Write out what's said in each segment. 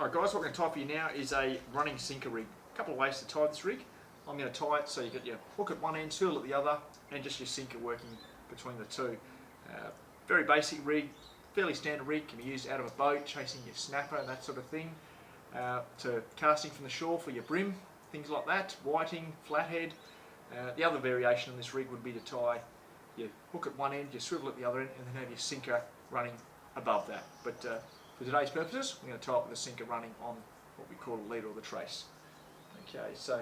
Alright guys, what we're going to tie for you now is a running sinker rig. A couple of ways to tie this rig. I'm going to tie it so you get your hook at one end, swivel at the other, and just your sinker working between the two. Very basic rig, fairly standard rig, can be used out of a boat, chasing your snapper and that sort of thing, to casting from the shore for your brim, things like that, whiting, flathead. The other variation on this rig would be to tie your hook at one end, your swivel at the other end, and then have your sinker running above that. But for today's purposes, we're going to tie it with the sinker running on what we call a leader or the trace. Okay, so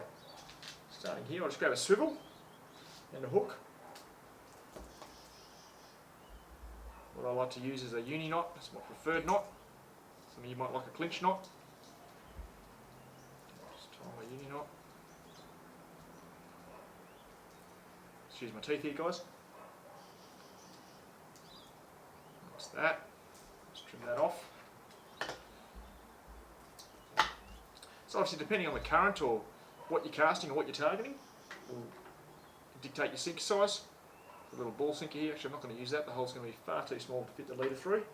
starting here, I'll just grab a swivel and a hook. What I like to use is a uni knot, that's my preferred knot. Some of you might like a clinch knot. Just tie my uni knot. Just use my teeth here, guys. That's that. Just trim that off. So obviously, depending on the current or what you're casting or what you're targeting, will dictate your sinker size. A little ball sinker here, actually I'm not going to use that, the hole's going to be far too small to fit the leader through.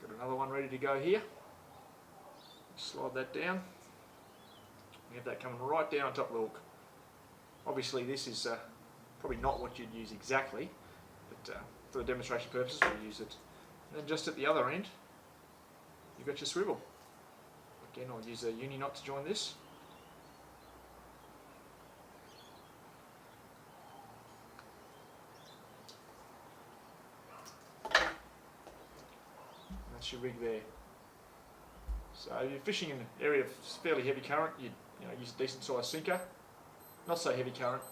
Got another one ready to go here. Slide that down. We have that coming right down on top of the hook. Obviously this is probably not what you'd use exactly, but for the demonstration purposes we'll use it. And then just at the other end, you've got your swivel. Again, I'll use a uni knot to join this. That's your rig there. So if you're fishing in an area of fairly heavy current, you use a decent sized sinker. Not so heavy current,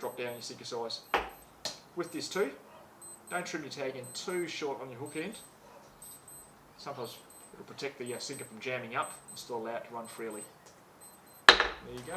drop down your sinker size. With this too, don't trim your tag in too short on your hook end. Sometimes it'll protect the sinker from jamming up and still allow it to run freely. There you go.